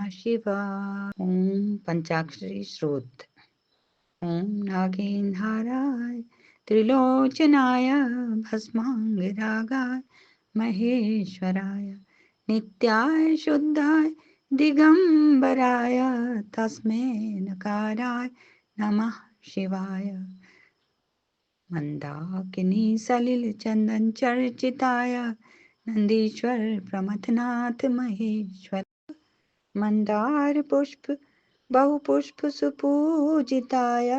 शिवाय। ओम पंचाक्षरी श्रोत। ओम नागेंद्राय त्रिलोचनाय भस्मांगरागाय महेश्वराय नित्याय शुद्धाय दिगंबराय तस्मै नकाराय नमः शिवाय। मंदाकिनी सलिल चंदन चर्चिताय नंदीश्वर प्रमथनाथ महेश्वर मंदार पुष्प बहुपुष्प सुपूजिताय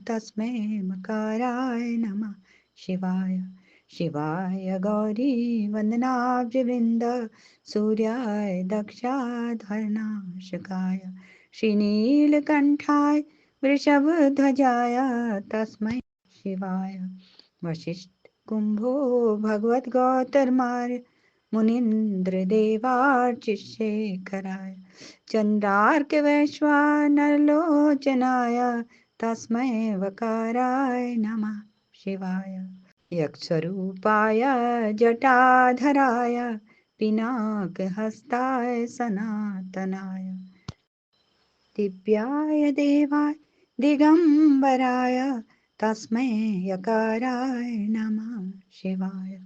तस्मै मकाराय नमः शिवाय। शिवाय गौरी वंदनाब्जवृंद सूर्याय दक्षाध्वर्नाशकाय श्रीनीलकंठाय वृषभध्वजाय तस्मै शिवाय। वशिष्ठ कुंभो भगवत गौतमार्य मुनीन्द्र देवार्चिशेखराय चंद्रार्क वैश्वानरलोचनाय तस्मै वकाराय नमः शिवाय। यक्षरूपाय जटाधराय पिनाकहस्ताय सनातनाय दिव्याय देवाय दिगंबराय तस्मै यकाराय नमः शिवाय।